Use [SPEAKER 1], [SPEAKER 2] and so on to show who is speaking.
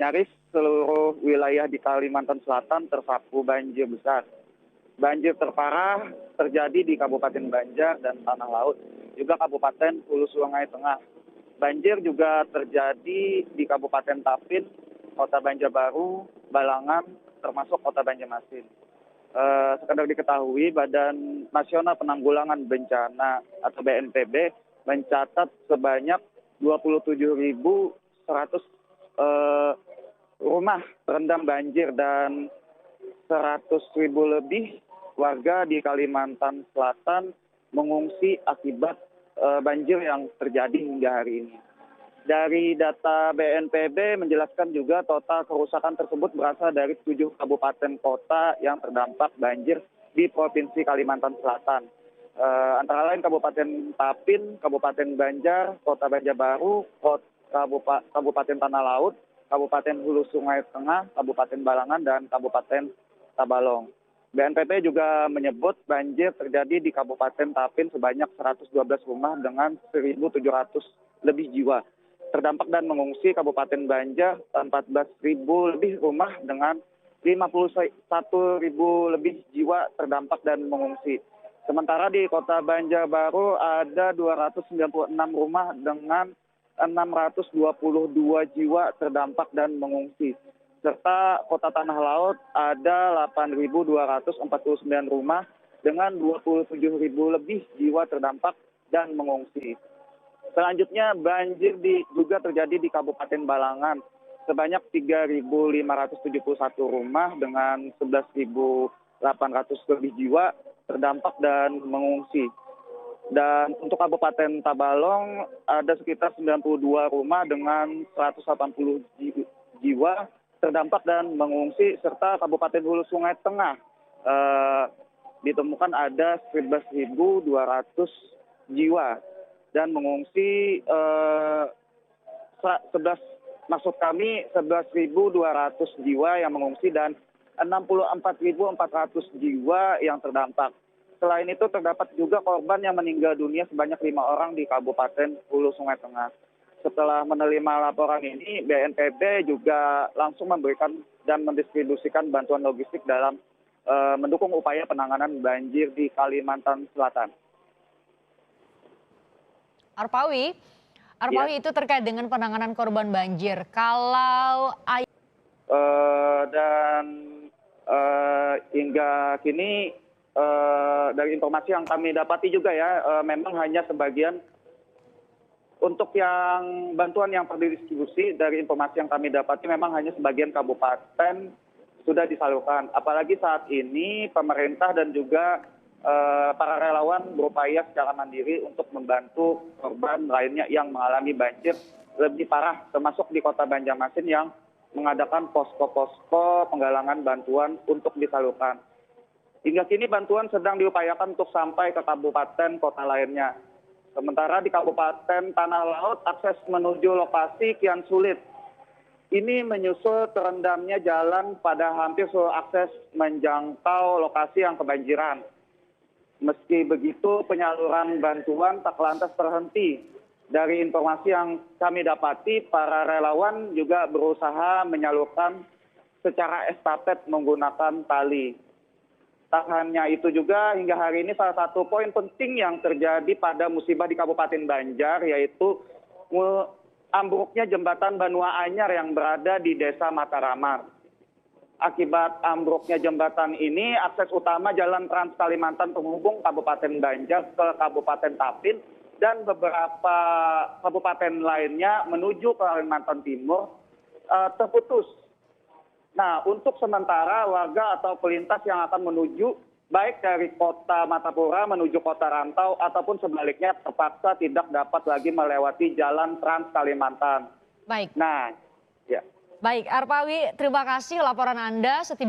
[SPEAKER 1] nyaris seluruh wilayah di Kalimantan Selatan tersapu banjir besar. Banjir terparah terjadi di Kabupaten Banjar dan Tanah Laut, juga Kabupaten Hulu Sungai Tengah. Banjir juga terjadi di Kabupaten Tapin, Kota Banjarbaru, Balangan, termasuk Kota Banjarmasin. Sekedar diketahui, Badan Nasional Penanggulangan Bencana atau BNPB mencatat sebanyak 27.100 rumah terendam banjir dan 100.000 lebih warga di Kalimantan Selatan mengungsi akibat banjir yang terjadi hingga hari ini. Dari data BNPB menjelaskan juga total kerusakan tersebut berasal dari 7 kabupaten kota yang terdampak banjir di Provinsi Kalimantan Selatan. Antara lain Kabupaten Tapin, Kabupaten Banjar, Kota Banjarbaru, Kabupaten Tanah Laut, Kabupaten Hulu Sungai Tengah, Kabupaten Balangan, dan Kabupaten Tabalong. BNPB juga menyebut banjir terjadi di Kabupaten Tapin sebanyak 112 rumah dengan 1.700 lebih jiwa. Terdampak dan mengungsi Kabupaten Banjar 14.000 lebih rumah dengan 51.000 lebih jiwa terdampak dan mengungsi. Sementara di Kota Banjarbaru ada 296 rumah dengan 622 jiwa terdampak dan mengungsi. Serta Kota Tanah Laut ada 8.249 rumah dengan 27.000 lebih jiwa terdampak dan mengungsi. Selanjutnya banjir juga terjadi di Kabupaten Balangan. Sebanyak 3.571 rumah dengan 11.800 lebih jiwa terdampak dan mengungsi. Dan untuk Kabupaten Tabalong ada sekitar 92 rumah dengan 180 jiwa terdampak dan mengungsi, serta Kabupaten Hulu Sungai Tengah ditemukan ada 11.200 jiwa dan mengungsi 11.200 jiwa yang mengungsi dan 64.400 jiwa yang terdampak. Selain itu terdapat juga korban yang meninggal dunia sebanyak 5 orang di Kabupaten Hulu Sungai Tengah. Setelah menerima laporan ini, BNPB juga langsung memberikan dan mendistribusikan bantuan logistik dalam mendukung upaya penanganan banjir di Kalimantan Selatan.
[SPEAKER 2] Arpawi
[SPEAKER 1] Ya.
[SPEAKER 2] itu terkait dengan penanganan korban banjir. Kalau
[SPEAKER 1] Dan hingga kini dari informasi yang kami dapati juga ya, memang hanya sebagian untuk yang bantuan yang terdistribusi. Dari informasi yang kami dapati memang hanya sebagian kabupaten sudah disalurkan. Apalagi saat ini pemerintah dan juga para relawan berupaya secara mandiri untuk membantu korban lainnya yang mengalami banjir lebih parah, termasuk di Kota Banjarmasin yang mengadakan posko-posko penggalangan bantuan untuk disalurkan. Hingga kini bantuan sedang diupayakan untuk sampai ke kabupaten kota lainnya. Sementara di Kabupaten Tanah Laut, akses menuju lokasi kian sulit. Ini menyusul terendamnya jalan pada hampir seluruh akses menjangkau lokasi yang kebanjiran. Meski begitu, penyaluran bantuan tak lantas terhenti. Dari informasi yang kami dapati, para relawan juga berusaha menyalurkan secara estafet menggunakan tali. Tak hanya itu juga, hingga hari ini salah satu poin penting yang terjadi pada musibah di Kabupaten Banjar, yaitu ambruknya jembatan Banua Anyar yang berada di Desa Mataramar. Akibat ambruknya jembatan ini, akses utama Jalan Trans Kalimantan penghubung Kabupaten Banjar ke Kabupaten Tapin dan beberapa kabupaten lainnya menuju ke Kalimantan Timur terputus. Nah, untuk sementara warga atau pelintas yang akan menuju baik dari Kota Matapura menuju Kota Rantau ataupun sebaliknya terpaksa tidak dapat lagi melewati Jalan Trans Kalimantan.
[SPEAKER 2] baik,
[SPEAKER 1] Nah, ya.
[SPEAKER 2] Arpawi, terima kasih laporan Anda. Setidaknya